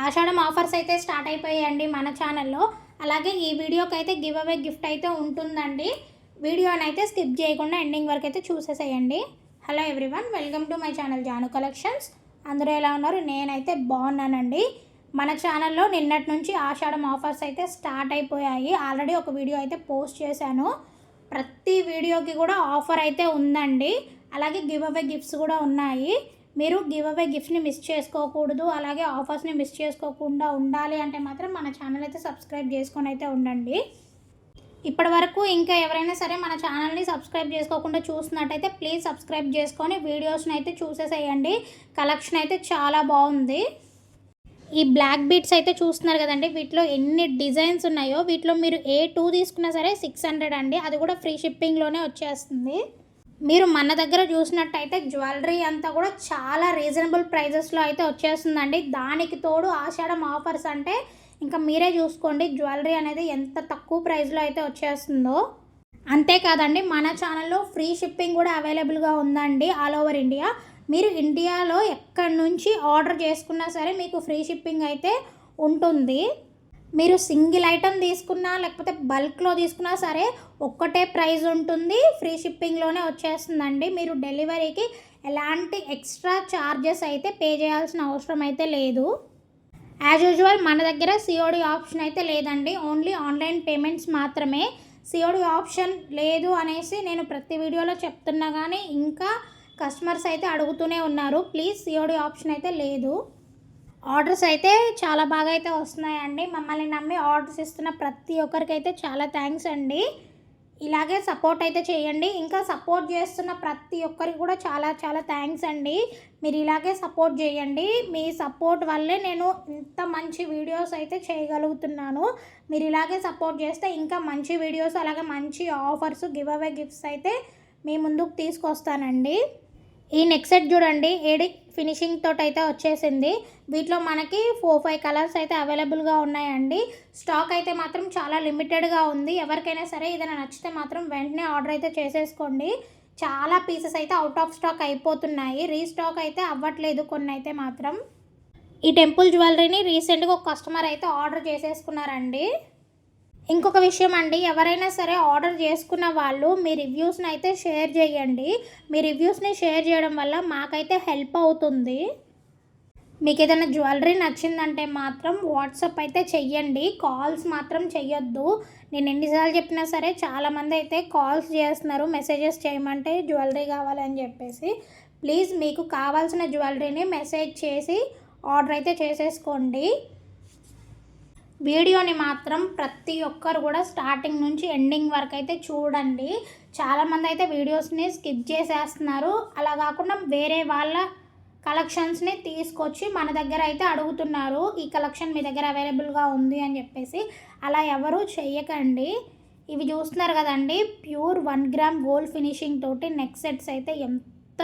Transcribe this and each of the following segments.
ఆషాఢం offers అయితే start అయిపోయాయండి మన ఛానల్లో. అలాగే ఈ వీడియోకి అయితే గివ్ అవే గిఫ్ట్ అయితే ఉంటుందండి. వీడియోని అయితే స్కిప్ చేయకుండా ఎండింగ్ వరకు అయితే చూసేసేయండి. Hello everyone, welcome to my channel Janu collections. అందరూ ఎలా ఉన్నారు? నేనైతే బాగున్నానండి. మన ఛానల్లో నిన్నటి నుంచి ఆషాఢం ఆఫర్స్ అయితే స్టార్ట్ అయిపోయాయి. ఆల్రెడీ ఒక వీడియో అయితే పోస్ట్ చేశాను. ప్రతి వీడియోకి కూడా ఆఫర్ అయితే ఉందండి. అలాగే గివ్ అవే గిఫ్ట్స్ కూడా ఉన్నాయి. మీరు గివ్ అవే గిఫ్ట్ని మిస్ చేసుకోకూడదు, అలాగే ఆఫర్స్ని మిస్ చేసుకోకుండా ఉండాలి అంటే మాత్రం మన ఛానల్ అయితే సబ్స్క్రైబ్ చేసుకొని అయితే ఉండండి. ఇప్పటి వరకు ఇంకా ఎవరైనా సరే మన ఛానల్ని సబ్స్క్రైబ్ చేసుకోకుండా చూస్తున్నట్టయితే ప్లీజ్ సబ్స్క్రైబ్ చేసుకొని వీడియోస్ని అయితే చూసేసేయండి. కలెక్షన్ అయితే చాలా బాగుంది. ఈ బ్లాక్ బీట్స్ అయితే చూస్తున్నారు కదండి, వీటిలో ఎన్ని డిజైన్స్ ఉన్నాయో. వీటిలో మీరు ఏ 2 తీసుకున్నా సరే 600 అండి, అది కూడా ఫ్రీ షిప్పింగ్లోనే వచ్చేస్తుంది. మీరు మన దగ్గర చూసినట్టయితే జ్యువెలరీ అంతా కూడా చాలా రీజనబుల్ ప్రైజెస్లో అయితే వచ్చేస్తుందండి. దానికి తోడు ఆషాఢం ఆఫర్స్ అంటే ఇంకా మీరే చూసుకోండి, జ్యువెలరీ అనేది ఎంత తక్కువ ప్రైస్లో అయితే వచ్చేస్తుందో. అంతేకాదండి, మన ఛానల్లో ఫ్రీ షిప్పింగ్ కూడా అవైలబుల్గా ఉందండి ఆల్ ఓవర్ ఇండియా. మీరు ఇండియాలో ఎక్కడి నుంచి ఆర్డర్ చేసుకున్నా సరే మీకు ఫ్రీ షిప్పింగ్ అయితే ఉంటుంది. మీరు సింగిల్ ఐటమ్ తీసుకున్నా లేకపోతే బల్క్లో తీసుకున్నా సరే ఒక్కటే ప్రైస్ ఉంటుంది, ఫ్రీ షిప్పింగ్లోనే వచ్చేస్తుందండి. మీరు డెలివరీకి ఎలాంటి ఎక్స్ట్రా ఛార్జెస్ అయితే పే చేయాల్సిన అవసరం అయితే లేదు. యాజ్ యూజువల్ మన దగ్గర సిఓడి ఆప్షన్ అయితే లేదండి, ఓన్లీ ఆన్లైన్ పేమెంట్స్ మాత్రమే. సిఓడి ఆప్షన్ లేదు అనేసి నేను ప్రతి వీడియోలో చెప్తున్నా, కానీ ఇంకా కస్టమర్స్ అయితే అడుగుతూనే ఉన్నారు. ప్లీజ్, సిఓడి ఆప్షన్ అయితే లేదు. ఆర్డర్స్ అయితే చాలా బాగా అయితే వస్తున్నాయండి. మమ్మల్ని నమ్మి ఆర్డర్స్ ఇస్తున్న ప్రతి ఒక్కరికైతే చాలా థ్యాంక్స్ అండి. ఇలాగే సపోర్ట్ అయితే చేయండి. ఇంకా సపోర్ట్ చేస్తున్న ప్రతి ఒక్కరికి కూడా చాలా చాలా థ్యాంక్స్ అండి. మీరు ఇలాగే సపోర్ట్ చేయండి. మీ సపోర్ట్ వల్లే నేను ఇంత మంచి వీడియోస్ అయితే చేయగలుగుతున్నాను. మీరు ఇలాగే సపోర్ట్ చేస్తే ఇంకా మంచి వీడియోస్, అలాగే మంచి ఆఫర్స్, గివ్ అవే గిఫ్ట్స్ అయితే మీ ముందుకు తీసుకొస్తానండి. ఈ నెక్ సెట్ చూడండి, ఏడి ఫినిషింగ్ తోటి అయితే వచ్చేసింది. వీటిలో మనకి 4-5 కలర్స్ అయితే అవైలబుల్గా ఉన్నాయండి. స్టాక్ అయితే మాత్రం చాలా లిమిటెడ్గా ఉంది. ఎవరికైనా సరే ఏదైనా నచ్చితే మాత్రం వెంటనే ఆర్డర్ అయితే చేసేసుకోండి. చాలా పీసెస్ అయితే అవుట్ ఆఫ్ స్టాక్ అయిపోతున్నాయి, రీస్టాక్ అయితే అవ్వట్లేదు కొన్ని అయితే మాత్రం. ఈ టెంపుల్ జ్యువెలరీని రీసెంట్గా ఒక కస్టమర్ అయితే ఆర్డర్ చేసేసుకున్నారండి. ఇంకొక విషయం అండి, ఎవరైనా సరే ఆర్డర్ చేసుకున్న వాళ్ళు మీ రివ్యూస్ని అయితే షేర్ చేయండి. మీ రివ్యూస్ని షేర్ చేయడం వల్ల మాకైతే హెల్ప్ అవుతుంది. మీకు ఏదైనా జ్యువెలరీ నచ్చిందంటే మాత్రం వాట్సాప్ అయితే చెయ్యండి, కాల్స్ మాత్రం చెయ్యొద్దు. నేను ఎన్నిసార్లు చెప్పినా సరే చాలామంది అయితే కాల్స్ చేస్తున్నారు, మెసేజెస్ చేయమంటే జ్యువెలరీ కావాలని చెప్పేసి. ప్లీజ్, మీకు కావాల్సిన జ్యువెలరీని మెసేజ్ చేసి ఆర్డర్ అయితే చేసేసుకోండి. వీడియోని మాత్రం ప్రతి ఒక్కరు కూడా స్టార్టింగ్ నుంచి ఎండింగ్ వరకు అయితే చూడండి. చాలామంది అయితే వీడియోస్ని స్కిప్ చేసేస్తున్నారు. అలా కాకుండా వేరే వాళ్ళ కలెక్షన్స్ని తీసుకొచ్చి మన దగ్గర అయితే అడుగుతున్నారు, ఈ కలెక్షన్ మీ దగ్గర అవైలబుల్గా ఉంది అని చెప్పేసి. అలా ఎవరు చెయ్యకండి. ఇవి చూస్తున్నారు కదండి, ప్యూర్ 1 గ్రామ్ గోల్డ్ ఫినిషింగ్ తోటి నెక్ సెట్స్ అయితే ఎంత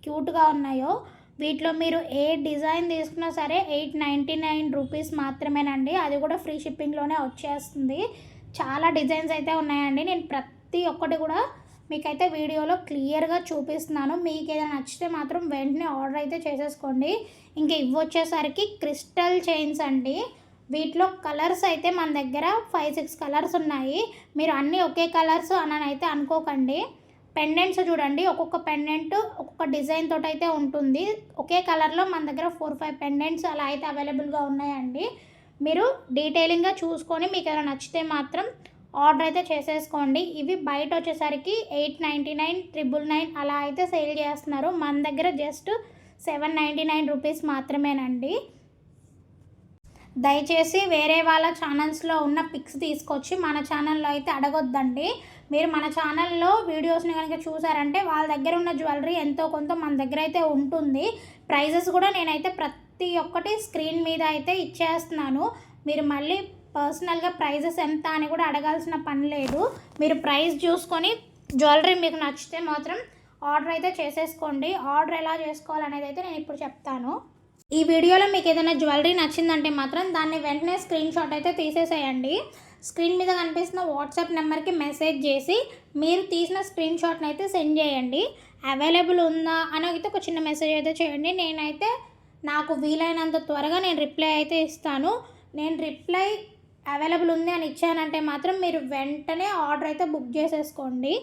క్యూట్గా ఉన్నాయో. వీటిలో మీరు ఏ డిజైన్ తీసుకున్నా సరే 899 రూపీస్ మాత్రమేనండి, అది కూడా ఫ్రీ షిప్పింగ్లోనే వచ్చేస్తుంది. చాలా డిజైన్స్ అయితే ఉన్నాయండి. నేను ప్రతి ఒక్కటి కూడా మీకైతే వీడియోలో క్లియర్గా చూపిస్తున్నాను. మీకు ఏదైనా నచ్చితే మాత్రం వెంటనే ఆర్డర్ అయితే చేసేసుకోండి. ఇంకా ఇవి వచ్చేసరికి క్రిస్టల్ చైన్స్ అండి. వీటిలో కలర్స్ అయితే మన దగ్గర 5-6 కలర్స్ ఉన్నాయి. మీరు అన్నీ ఒకే కలర్స్ అని అయితే అనుకోకండి. పెండెంట్స్ చూడండి, ఒక్కొక్క పెండెంట్ ఒక్కొక్క డిజైన్ తోటి అయితే ఉంటుంది. ఒకే కలర్లో మన దగ్గర 4-5 పెండెంట్స్ అలా అయితే అవైలబుల్గా ఉన్నాయండి. మీరు డీటెయిలింగ్గా చూసుకొని మీకు ఏదైనా నచ్చితే మాత్రం ఆర్డర్ అయితే చేసేసుకోండి. ఇవి బయట వచ్చేసరికి 899, 999 అలా అయితే సేల్ చేస్తున్నారు. మన దగ్గర జస్ట్ 799 రూపీస్ మాత్రమేనండి. దయచేసి వేరే వాళ్ళ ఛానల్స్లో ఉన్న పిక్స్ తీసుకొచ్చి మన ఛానల్లో అయితే అడగొద్దండి. మీరు మన ఛానల్లో వీడియోస్ని కనుక చూసారంటే వాళ్ళ దగ్గర ఉన్న జ్యువెలరీ ఎంతో కొంత మన దగ్గర అయితే ఉంటుంది. ప్రైజెస్ కూడా నేనైతే ప్రతి ఒక్కటి స్క్రీన్ మీద అయితే ఇచ్చేస్తున్నాను. మీరు మళ్ళీ పర్సనల్గా ప్రైజెస్ ఎంత అని కూడా అడగాల్సిన పని లేదు. మీరు ప్రైస్ చూసుకొని జ్యువెలరీ మీకు నచ్చితే మాత్రం ఆర్డర్ అయితే చేసేసుకోండి. ఆర్డర్ ఎలా చేసుకోవాలనేది అయితే నేను ఇప్పుడు చెప్తాను. ఈ వీడియోలో మీకు ఏదైనా జ్యువెలరీ నచ్చిందంటే మాత్రం దాన్ని వెంటనే స్క్రీన్ షాట్ అయితే తీసేసేయండి. స్క్రీన్ మీద కనిపిస్తున్న వాట్సాప్ నెంబర్కి మెసేజ్ చేసి మీరు తీసిన స్క్రీన్ షాట్ని అయితే సెండ్ చేయండి. అవైలబుల్ ఉందా అని అయితే ఒక చిన్న మెసేజ్ అయితే చేయండి. నేనైతే నాకు వీలైనంత త్వరగా నేను రిప్లై అయితే ఇస్తాను. నేను రిప్లై అవైలబుల్ ఉంది అని ఇచ్చానంటే మాత్రం మీరు వెంటనే ఆర్డర్ అయితే బుక్ చేసేసుకోండి.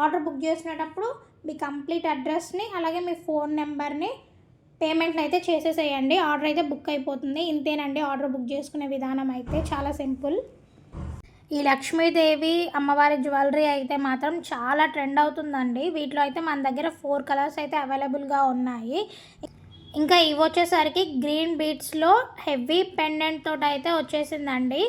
ఆర్డర్ బుక్ చేసినప్పుడు మీ కంప్లీట్ అడ్రస్ని అలాగే మీ ఫోన్ నెంబర్ని పేమెంట్ని అయితే చేసేసేయండి. ఆర్డర్ అయితే బుక్ అయిపోతుంది. ఇంతేనండి ఆర్డర్ బుక్ చేసుకునే విధానం అయితే చాలా సింపుల్. ఈ లక్ష్మీదేవి అమ్మవారి జ్యువెలరీ అయితే మాత్రం చాలా ట్రెండ్ అవుతుందండి. వీటిలో అయితే మన దగ్గర 4 కలర్స్ అయితే అవైలబుల్గా ఉన్నాయి. ఇంకా ఇవి వచ్చేసరికి గ్రీన్ బీట్స్లో హెవీ పెండెంట్ తోటి అయితే వచ్చేసిందండి.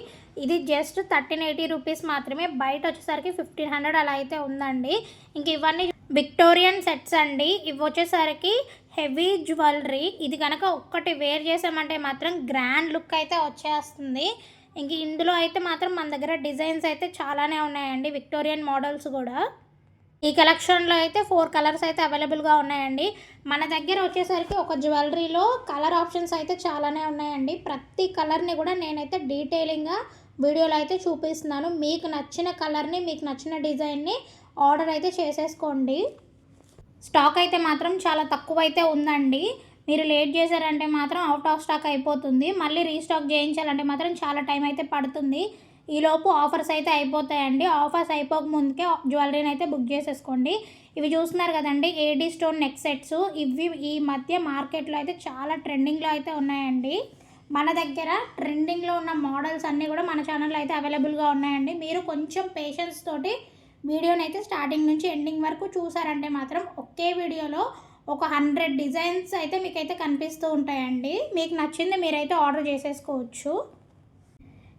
ఇది జస్ట్ 1380 రూపీస్ మాత్రమే. బయట వచ్చేసరికి 1500 అలా అయితే ఉందండి. ఇంక ఇవన్నీ విక్టోరియన్ సెట్స్ అండి. ఇవి వచ్చేసరికి హెవీ జ్యువెలరీ. ఇది కనుక ఒక్కటి వేర్ చేసామంటే మాత్రం గ్రాండ్ లుక్ అయితే వచ్చేస్తుంది. ఇంక ఇందులో అయితే మాత్రం మన దగ్గర డిజైన్స్ అయితే చాలానే ఉన్నాయండి, విక్టోరియన్ మోడల్స్ కూడా. ఈ కలెక్షన్లో అయితే 4 కలర్స్ అయితే అవైలబుల్గా ఉన్నాయండి. మన దగ్గర వచ్చేసరికి ఒక జ్యువెలరీలో కలర్ ఆప్షన్స్ అయితే చాలానే ఉన్నాయండి. ప్రతి కలర్ని కూడా నేనైతే డీటెయిలింగ్గా వీడియోలో అయితే చూపిస్తున్నాను. మీకు నచ్చిన కలర్ని, మీకు నచ్చిన డిజైన్ని ఆర్డర్ అయితే చేసేసుకోండి. స్టాక్ అయితే మాత్రం చాలా తక్కువ అయితే ఉందండి. మీరు లేట్ చేశారంటే మాత్రం అవుట్ ఆఫ్ స్టాక్ అయిపోతుంది. మళ్ళీ రీస్టాక్ చేయించాలంటే మాత్రం చాలా టైం అయితే పడుతుంది. ఈలోపు ఆఫర్స్ అయితే అయిపోతాయండి. ఆఫర్స్ అయిపోక ముందుకే జ్యువెలరీని అయితే బుక్ చేసేసుకోండి. ఇవి చూస్తున్నారు కదండి, ఏడీ స్టోన్ నెక్ సెట్స్. ఇవి ఈ మధ్య మార్కెట్లో అయితే చాలా ట్రెండింగ్లో అయితే ఉన్నాయండి. మన దగ్గర ట్రెండింగ్లో ఉన్న మోడల్స్ అన్నీ కూడా మన ఛానల్లో అయితే అవైలబుల్గా ఉన్నాయండి. మీరు కొంచెం పేషెన్స్ తోటి వీడియోని అయితే స్టార్టింగ్ నుంచి ఎండింగ్ వరకు చూసారంటే మాత్రం ఒకే వీడియోలో ఒక 100 డిజైన్స్ అయితే మీకైతే కనిపిస్తూ ఉంటాయండి. మీకు నచ్చింది మీరైతే ఆర్డర్ చేసేసుకోవచ్చు.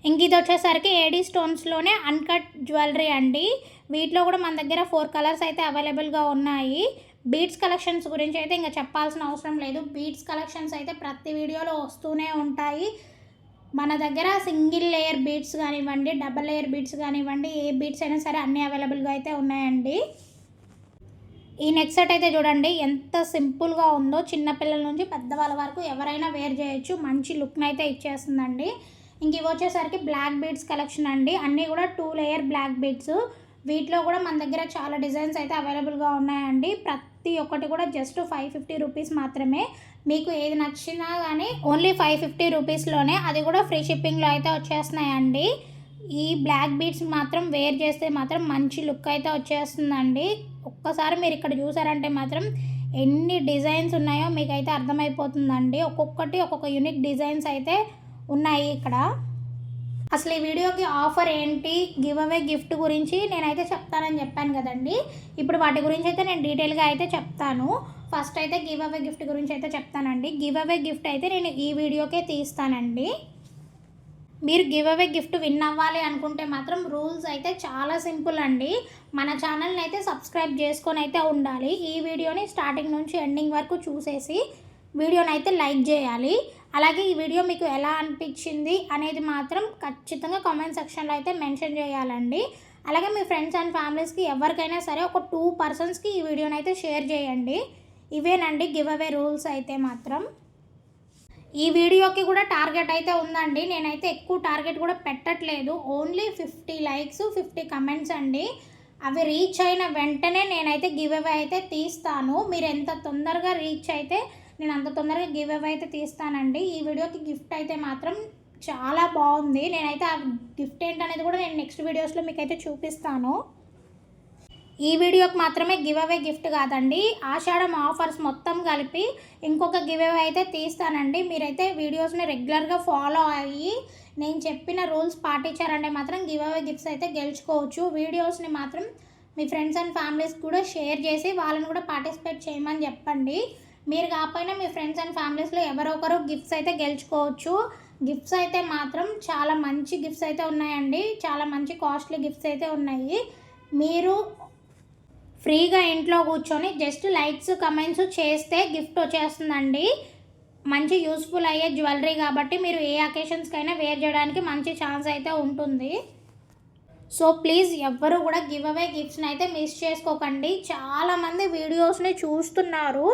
ఇంక ఇది వచ్చేసరికి ఏడీ స్టోన్స్లోనే అన్కట్ జ్యువెలరీ అండి. వీటిలో కూడా మన దగ్గర 4 కలర్స్ అయితే అవైలబుల్గా ఉన్నాయి. బీడ్స్ కలెక్షన్స్ గురించి అయితే ఇంకా చెప్పాల్సిన అవసరం లేదు. బీడ్స్ కలెక్షన్స్ అయితే ప్రతి వీడియోలో వస్తూనే ఉంటాయి. మన దగ్గర సింగిల్ లేయర్ బీడ్స్ కానివ్వండి, డబల్ లేయర్ బీడ్స్ కానివ్వండి, ఏ బీడ్స్ అయినా సరే అన్నీ అవైలబుల్గా అయితే ఉన్నాయండి. ఈ నెక్ సెట్ అయితే చూడండి ఎంత సింపుల్గా ఉందో. చిన్నపిల్లల నుంచి పెద్దవాళ్ళ వరకు ఎవరైనా వేర్ చేయొచ్చు. మంచి లుక్ని అయితే ఇచ్చేస్తుందండి. ఇంక ఇవి వచ్చేసరికి బ్లాక్ బీడ్స్ కలెక్షన్ అండి. అన్నీ కూడా 2 లేయర్ బ్లాక్ బీడ్స్. వీటిలో కూడా మన దగ్గర చాలా డిజైన్స్ అయితే అవైలబుల్గా ఉన్నాయండి. ప్రతి ఒక్కటి కూడా జస్ట్ 550 రూపీస్ మాత్రమే. మీకు ఏది నచ్చినా కానీ ఓన్లీ 550 రూపీస్లోనే, అది కూడా ఫ్రీ షిప్పింగ్లో అయితే వచ్చేస్తున్నాయండి. ఈ బ్లాక్ బీడ్స్ మాత్రం వేర్ చేస్తే మాత్రం మంచి లుక్ అయితే వచ్చేస్తుందండి. ఒక్కసారి మీరు ఇక్కడ చూసారంటే మాత్రం ఎన్ని డిజైన్స్ ఉన్నాయో మీకైతే అర్థమైపోతుందండి. ఒక్కొక్కటి ఒక్కొక్క యూనిక్ డిజైన్స్ అయితే ఉన్నాయి ఇక్కడ. అసలు ఈ వీడియోకి ఆఫర్ ఏంటి, గివ్ అవే గిఫ్ట్ గురించి నేనైతే చెప్తానని చెప్పాను కదండి. ఇప్పుడు వాటి గురించి అయితే నేను డీటెయిల్గా అయితే చెప్తాను. ఫస్ట్ అయితే గివ్ అవే గిఫ్ట్ గురించి అయితే చెప్తానండి. గివ్ అవే గిఫ్ట్ అయితే నేను ఈ వీడియోకే తీస్తానండి. మీరు గివ్ అవే గిఫ్ట్ విన్ అవ్వాలి అనుకుంటే మాత్రం రూల్స్ అయితే చాలా సింపుల్ అండి. మన ఛానల్ని అయితే సబ్స్క్రైబ్ చేసుకొని అయితే ఉండాలి. ఈ వీడియోని స్టార్టింగ్ నుంచి ఎండింగ్ వరకు చూసేసి వీడియోని అయితే లైక్ చేయాలి. అలాగే ఈ వీడియో మీకు ఎలా అనిపించింది అనేది మాత్రం ఖచ్చితంగా కామెంట్ సెక్షన్లో అయితే మెన్షన్ చేయాలండి. అలాగే మీ ఫ్రెండ్స్ అండ్ ఫ్యామిలీస్కి ఎవరికైనా సరే ఒక 2 పర్సన్స్కి ఈ వీడియోని అయితే షేర్ చేయండి. ఇవేనండి గివ్ అవే రూల్స్ అయితే మాత్రం. ఈ వీడియోకి కూడా టార్గెట్ అయితే ఉందండి. నేనైతే ఎక్కువ టార్గెట్ కూడా పెట్టట్లేదు. ఓన్లీ 50 లైక్స్ 50 కమెంట్స్ అండి. అవి రీచ్ అయిన వెంటనే నేనైతే గివ్ అవే అయితే తీస్తాను. మీరు ఎంత తొందరగా రీచ్ అయితే నేను అంత తొందరగా గివ్ అవే అయితే తీస్తానండి. ఈ వీడియోకి గిఫ్ట్ అయితే మాత్రం చాలా బాగుంది. నేనైతే ఆ గిఫ్ట్ ఏంటనేది కూడా నేను నెక్స్ట్ వీడియోస్లో మీకైతే చూపిస్తాను. ఈ వీడియోకి మాత్రమే గివ్ అవే గిఫ్ట్ కాదండి, ఆషాఢం ఆఫర్స్ మొత్తం కలిపి ఇంకొక గివ్ అవే అయితే తీస్తానండి. మీరైతే వీడియోస్ని రెగ్యులర్గా ఫాలో అయ్యి నేను చెప్పిన రూల్స్ పాటించారంటే మాత్రం గివ్ అవే గిఫ్ట్స్ అయితే గెలుచుకోవచ్చు. వీడియోస్ని మాత్రం మీ ఫ్రెండ్స్ అండ్ ఫ్యామిలీస్ కూడా షేర్ చేసి వాళ్ళని కూడా పార్టిసిపేట్ చేయమని చెప్పండి. మీరు కాకపోయినా మీ ఫ్రెండ్స్ అండ్ ఫ్యామిలీస్లో ఎవరో ఒకరు గిఫ్ట్స్ అయితే గెలుచుకోవచ్చు. గిఫ్ట్స్ అయితే మాత్రం చాలా మంచి గిఫ్ట్స్ అయితే ఉన్నాయండి. చాలా మంచి కాస్ట్లీ గిఫ్ట్స్ అయితే ఉన్నాయి. మీరు ఫ్రీగా ఇంట్లో కూర్చొని జస్ట్ లైక్స్ కమెంట్స్ చేస్తే గిఫ్ట్ వచ్చేస్తుందండి. మంచి యూస్ఫుల్ అయ్యే జ్యువెలరీ కాబట్టి మీరు ఏ అకేషన్స్కైనా వేర్ చేయడానికి మంచి ఛాన్స్ అయితే ఉంటుంది. సో ప్లీజ్ ఎవ్వరు కూడా గివ్ అవే గిఫ్ట్స్ని అయితే మిస్ చేసుకోకండి. చాలామంది వీడియోస్ని చూస్తున్నారు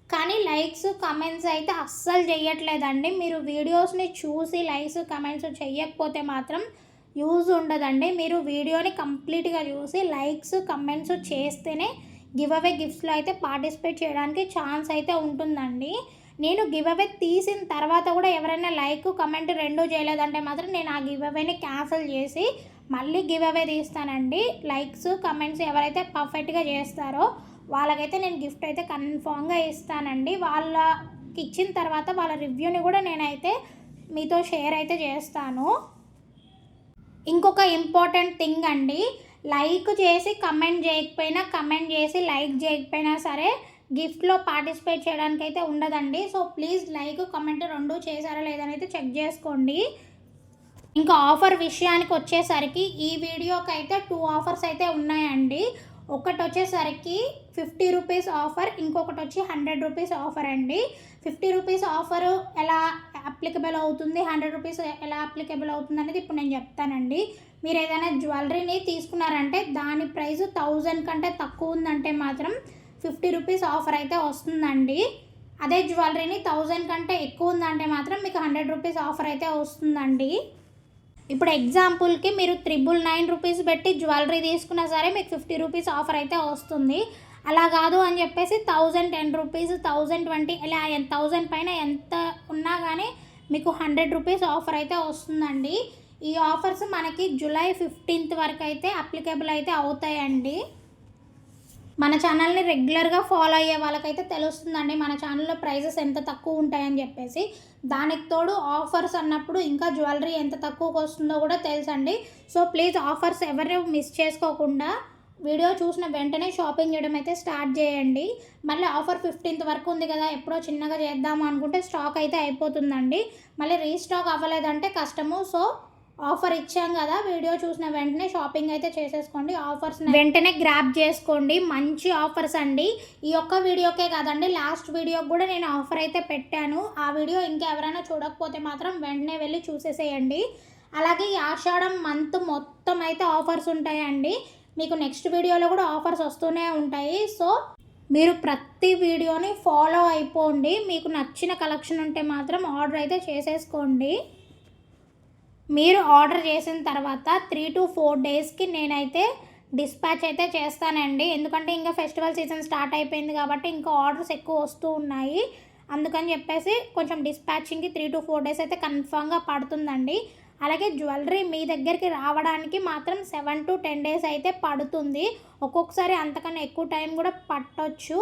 కానీ లైక్స్ కమెంట్స్ అయితే అస్సలు చేయట్లేదండి. మీరు వీడియోస్ని చూసి లైక్స్ కమెంట్స్ చేయకపోతే మాత్రం యూజ్ ఉండదండి. మీరు వీడియోని కంప్లీట్గా చూసి లైక్స్ కమెంట్స్ చేస్తేనే గివ్ అవే గిఫ్ట్స్లో అయితే పార్టిసిపేట్ చేయడానికి ఛాన్స్ అయితే ఉంటుందండి. నేను గివ్ అవే తీసిన తర్వాత కూడా ఎవరైనా లైక్ కమెంట్ రెండూ చేయలేదంటే మాత్రం నేను ఆ గివ్ అవేని క్యాన్సిల్ చేసి మళ్ళీ గివ్ అవే తీస్తానండి. లైక్స్ కమెంట్స్ ఎవరైతే పర్ఫెక్ట్గా చేస్తారో వాళ్ళకైతే నేను గిఫ్ట్ అయితే కన్ఫామ్గా ఇస్తానండి. వాళ్ళకి ఇచ్చిన తర్వాత వాళ్ళ రివ్యూని కూడా నేనైతే మీతో షేర్ అయితే చేస్తాను. ఇంకొక ఇంపార్టెంట్ థింగ్ అండి, లైక్ చేసి కమెంట్ చేయకపోయినా, కమెంట్ చేసి లైక్ చేయకపోయినా సరే గిఫ్ట్లో పార్టిసిపేట్ చేయడానికి అయితే ఉండదండి. సో ప్లీజ్ లైక్ కమెంట్ రెండూ చేశారా లేదని అయితే చెక్ చేసుకోండి. ఇంకా ఆఫర్ విషయానికి వచ్చేసరికి ఈ వీడియోకి అయితే 2 ఆఫర్స్ అయితే ఉన్నాయండి. ఒకటి వచ్చేసరికి 50 రూపీస్ ఆఫర్, ఇంకొకటి వచ్చి 100 రూపీస్ ఆఫర్ అండి. 50 రూపీస్ ఆఫర్ ఎలా అప్లికబుల్ అవుతుంది, 100 రూపీస్ ఎలా అప్లికబుల్ అవుతుంది అనేది ఇప్పుడు నేను చెప్తానండి. మీరు ఏదైనా జ్యువెలరీని తీసుకున్నారంటే దాని ప్రైస్ 1000 కంటే తక్కువ ఉందంటే మాత్రం 50 రూపీస్ ఆఫర్ అయితే వస్తుందండి. అదే జ్యువెలరీని 1000 కంటే ఎక్కువ ఉందంటే మాత్రం మీకు 100 రూపీస్ ఆఫర్ అయితే వస్తుందండి. ఇప్పుడు ఎగ్జాంపుల్కి మీరు 999 రూపీస్ పెట్టి జ్యువెలరీ తీసుకున్నా సరే మీకు 50 రూపీస్ ఆఫర్ అయితే వస్తుంది. అలా కాదు అని చెప్పేసి 1010 రూపీస్, 1020 ఇలా 1000 పైన ఎంత ఉన్నా కానీ మీకు 100 రూపీస్ ఆఫర్ అయితే వస్తుందండి. ఈ ఆఫర్స్ మనకి జూలై 15th వరకు అయితే అప్లికేబుల్ అయితే అవుతాయండి. మన ఛానల్ని రెగ్యులర్గా ఫాలో అయ్యే వాళ్ళకైతే తెలుస్తుందండి మన ఛానల్లో ప్రైజెస్ ఎంత తక్కువ ఉంటాయని చెప్పేసి. దానికి తోడు ఆఫర్స్ అన్నప్పుడు ఇంకా జ్యువెలరీ ఎంత తక్కువకి వస్తుందో కూడా తెలుసండి. సో ప్లీజ్ ఆఫర్స్ ఎవరు మిస్ చేసుకోకుండా వీడియో చూసిన వెంటనే షాపింగ్ చేయడం అయితే స్టార్ట్ చేయండి. మళ్ళీ ఆఫర్ 15th వరకు ఉంది కదా, ఎప్పుడో చిన్నగా చేద్దాము అనుకుంటే స్టాక్ అయితే అయిపోతుందండి. మళ్ళీ రీస్టాక్ అవ్వలేదంటే కష్టము. సో ఆఫర్ ఇచ్చాం కదా, వీడియో చూసిన వెంటనే షాపింగ్ అయితే చేసేసుకోండి. ఆఫర్స్ వెంటనే గ్రాప్ చేసుకోండి. మంచి ఆఫర్స్ అండి. ఈ ఒక్క వీడియోకే కాదండి, లాస్ట్ వీడియోకి కూడా నేను ఆఫర్ అయితే పెట్టాను. ఆ వీడియో ఇంకెవరైనా చూడకపోతే మాత్రం వెంటనే వెళ్ళి చూసేసేయండి. అలాగే ఈ ఆషాఢం మంత్ మొత్తం అయితే ఆఫర్స్ ఉంటాయండి. మీకు నెక్స్ట్ వీడియోలో కూడా ఆఫర్స్ వస్తూనే ఉంటాయి. సో మీరు ప్రతి వీడియోని ఫాలో అయిపోండి. మీకు నచ్చిన కలెక్షన్ ఉంటే మాత్రం ఆర్డర్ అయితే చేసేసుకోండి. మీరు ఆర్డర్ చేసిన తర్వాత 3 to 4 డేస్కి నేనైతే డిస్పాచ్ అయితే చేస్తానండి. ఎందుకంటే ఇంకా ఫెస్టివల్ సీజన్ స్టార్ట్ అయిపోయింది కాబట్టి ఇంకా ఆర్డర్స్ ఎక్కువ వస్తూ ఉన్నాయి. అందుకని చెప్పేసి కొంచెం డిస్పాచింగ్కి 3 to 4 డేస్ అయితే కన్ఫామ్గా పడుతుందండి. అలాగే జ్యువెలరీ మీ దగ్గరికి రావడానికి మాత్రం 7 to 10 డేస్ అయితే పడుతుంది. ఒక్కొక్కసారి అంతకన్నా ఎక్కువ టైం కూడా పట్టొచ్చు.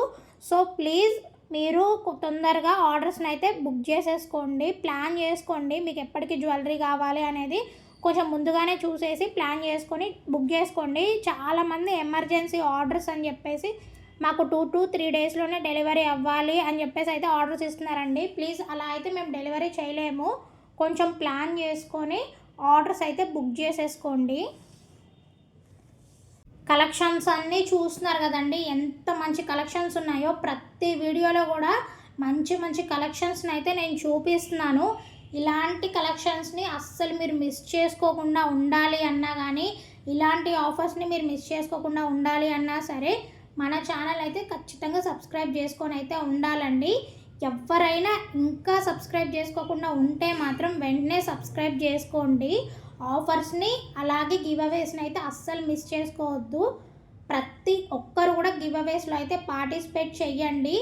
సో ప్లీజ్ మీరు తొందరగా ఆర్డర్స్ని అయితే బుక్ చేసేసుకోండి. ప్లాన్ చేసుకోండి మీకు ఎప్పటికీ జ్యువెలరీ కావాలి అనేది కొంచెం ముందుగానే చూసేసి ప్లాన్ చేసుకొని బుక్ చేసుకోండి. చాలామంది ఎమర్జెన్సీ ఆర్డర్స్ అని చెప్పేసి మాకు 2 to 3 డేస్లోనే డెలివరీ అవ్వాలి అని చెప్పేసి అయితే ఆర్డర్స్ ఇస్తున్నారండి. ప్లీజ్ అలా అయితే మేము డెలివరీ చేయలేము. కొంచెం ప్లాన్ చేసుకొని ఆర్డర్స్ అయితే బుక్ చేసేసుకోండి. కలెక్షన్స్ అన్నీ చూస్తున్నారు కదండి, ఎంత మంచి కలెక్షన్స్ ఉన్నాయో. ప్రతి వీడియోలో కూడా మంచి మంచి కలెక్షన్స్ని అయితే నేను చూపిస్తున్నాను. ఇలాంటి కలెక్షన్స్ని అస్సలు మీరు మిస్ చేసుకోకుండా ఉండాలి అన్నా కానీ, ఇలాంటి ఆఫర్స్ని మీరు మిస్ చేసుకోకుండా ఉండాలి అన్నా సరే మన ఛానల్ అయితే ఖచ్చితంగా సబ్స్క్రైబ్ చేసుకొని అయితే ఉండాలండి. ఎవరైనా ఇంకా సబ్స్క్రైబ్ చేసుకోకుండా ఉంటే మాత్రం వెంటనే సబ్స్క్రైబ్ చేసుకోండి. ఆఫర్స్ని అలాగే గివ్ అవేస్ని అయితే అస్సలు మిస్ చేసుకోవద్దు. ప్రతి ఒక్కరు కూడా గివ్ అవేస్లో అయితే పార్టిసిపేట్ చెయ్యండి.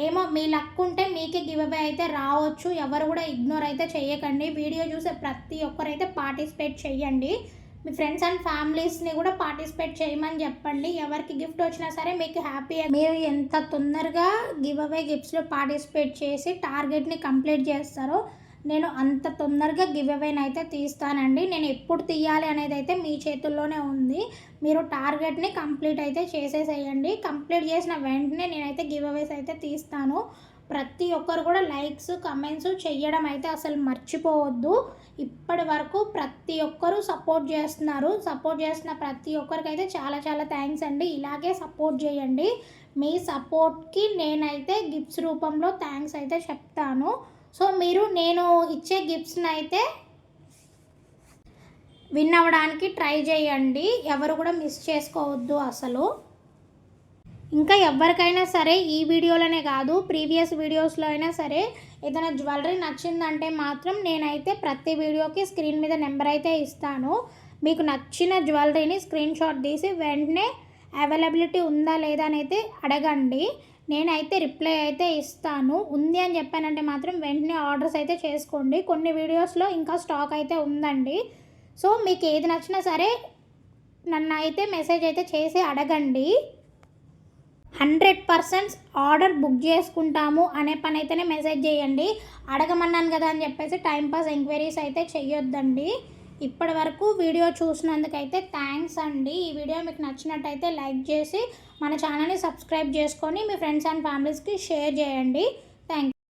ఏమో మీ లక్ ఉంటే మీకే గివ్ అవే అయితే రావచ్చు. ఎవరు కూడా ఇగ్నోర్ అయితే చేయకండి. వీడియో చూసే ప్రతి ఒక్కరైతే పార్టిసిపేట్ చెయ్యండి. మీ ఫ్రెండ్స్ అండ్ ఫ్యామిలీస్ని కూడా పార్టిసిపేట్ చేయమని చెప్పండి. ఎవరికి గిఫ్ట్ వచ్చినా సరే మీకు హ్యాపీ. మీరు ఎంత తొందరగా గివ్ అవే గిఫ్ట్స్లో పార్టిసిపేట్ చేసి టార్గెట్ని కంప్లీట్ చేస్తారో నేను అంత తొందరగా గివ్ అవేని అయితే తీస్తానండి. నేను ఎప్పుడు తీయాలి అనేది అయితే మీ చేతుల్లోనే ఉంది. మీరు టార్గెట్ని కంప్లీట్ అయితే చేసేసేయండి. కంప్లీట్ చేసిన వెంటనే నేనైతే గివ్ అవేస్ అయితే తీస్తాను. ప్రతి ఒక్కరు కూడా లైక్స్ కమెంట్స్ చేయడం అయితే అసలు మర్చిపోవద్దు. ఇప్పటి వరకు ప్రతి ఒక్కరు సపోర్ట్ చేస్తున్నారు. సపోర్ట్ చేస్తున్న ప్రతి ఒక్కరికైతే చాలా చాలా థ్యాంక్స్ అండి. ఇలాగే సపోర్ట్ చేయండి. మీ సపోర్ట్కి నేనైతే గిఫ్ట్స్ రూపంలో థ్యాంక్స్ అయితే చెప్తాను. సో మీరు నేను ఇచ్చే గిఫ్ట్స్ని అయితే విన్ అవ్వడానికి ట్రై చేయండి. ఎవరు కూడా మిస్ చేసుకోవద్దు అసలు. ఇంకా ఎవరికైనా సరే ఈ వీడియోలోనే కాదు ప్రీవియస్ వీడియోస్లో అయినా సరే ఏదైనా జ్యువెలరీ నచ్చిందంటే మాత్రం నేనైతే ప్రతి వీడియోకి స్క్రీన్ మీద నెంబర్ అయితే ఇస్తాను. మీకు నచ్చిన జ్యువెలరీని స్క్రీన్ షాట్ తీసి వెంటనే అవైలబిలిటీ ఉందా లేదా అని అయితే అడగండి. నేనైతే రిప్లై అయితే ఇస్తాను. ఉంది అని చెప్పానంటే మాత్రం వెంటనే ఆర్డర్స్ అయితే చేసుకోండి. కొన్ని వీడియోస్లో ఇంకా స్టాక్ అయితే ఉందండి. సో మీకు ఏది నచ్చినా సరే నన్ను అయితే మెసేజ్ అయితే చేసి అడగండి. 100% ఆర్డర్ బుక్ చేసుకుంటాము అనే పని అయితేనే మెసేజ్ చేయండి. అడగమన్నాను కదా అని చెప్పేసి టైంపాస్ ఎంక్వైరీస్ అయితే చెయ్యొద్దండి. ఇప్పటి వరకు వీడియో చూసినందుకైతే థ్యాంక్స్ అండి. ఈ వీడియో మీకు నచ్చినట్టయితే లైక్ చేసి మన ఛానల్ని సబ్స్క్రైబ్ చేసుకొని మీ ఫ్రెండ్స్ అండ్ ఫ్యామిలీస్కి షేర్ చేయండి.